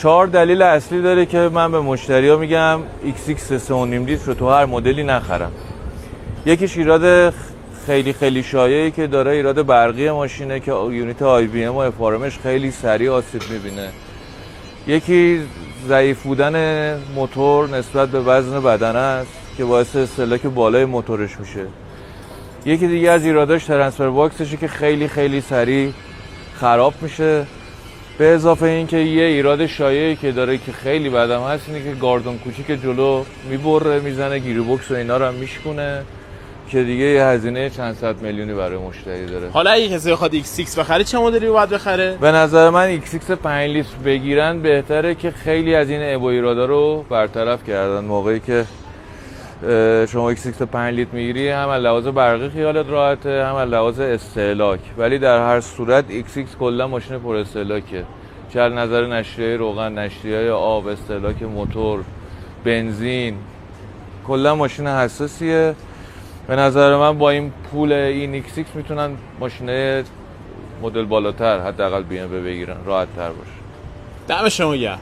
4 دلیل اصلی داره که من به مشتریا میگم XX 3.5 لیتر رو تو هر مدلی نخرم. یکیش ایراد خیلی شایعی که داره ایراد برقی ماشینه که یونیت IBM و FRMش خیلی سریع آسیب میبینه. یکی ضعیف بودن موتور نسبت به وزن بدنه است که باعث استهلاک بالای موتورش میشه. یکی دیگه از ایراداش ترانسفر باکسشه که خیلی سریع خراب میشه. به اضافه این که یه ایراد شایعی که داره که خیلی بدم هست اینه که گاردون کوچیک جلو میبره میزنه گیری بوکس و اینا رو هم میشکونه که دیگه یه هزینه چند صد میلیونی برای مشتری داره. حالا اگه کسی بخواد X6 بخره چه مدلی باید بخره؟ به نظر من X6 5 لیتر بگیرن بهتره که خیلی از این ابو ایرادا رو برطرف کردن. موقعی که شما X6 5 لیتر میگیری هم از لحاظ برقی خیالت راحته هم از لحاظ استهلاک، ولی در هر صورت X6 کلا ماشین پر استهلاکه، چه از نظر نشریه روغن، نشریه آب، استهلاک موتور، بنزین، کلا ماشین حساسیه. به نظر من با این پول این X6 میتونن ماشین مدل بالاتر حداقل BMW بگیرن، راحت تر باشه. دم شما گرم.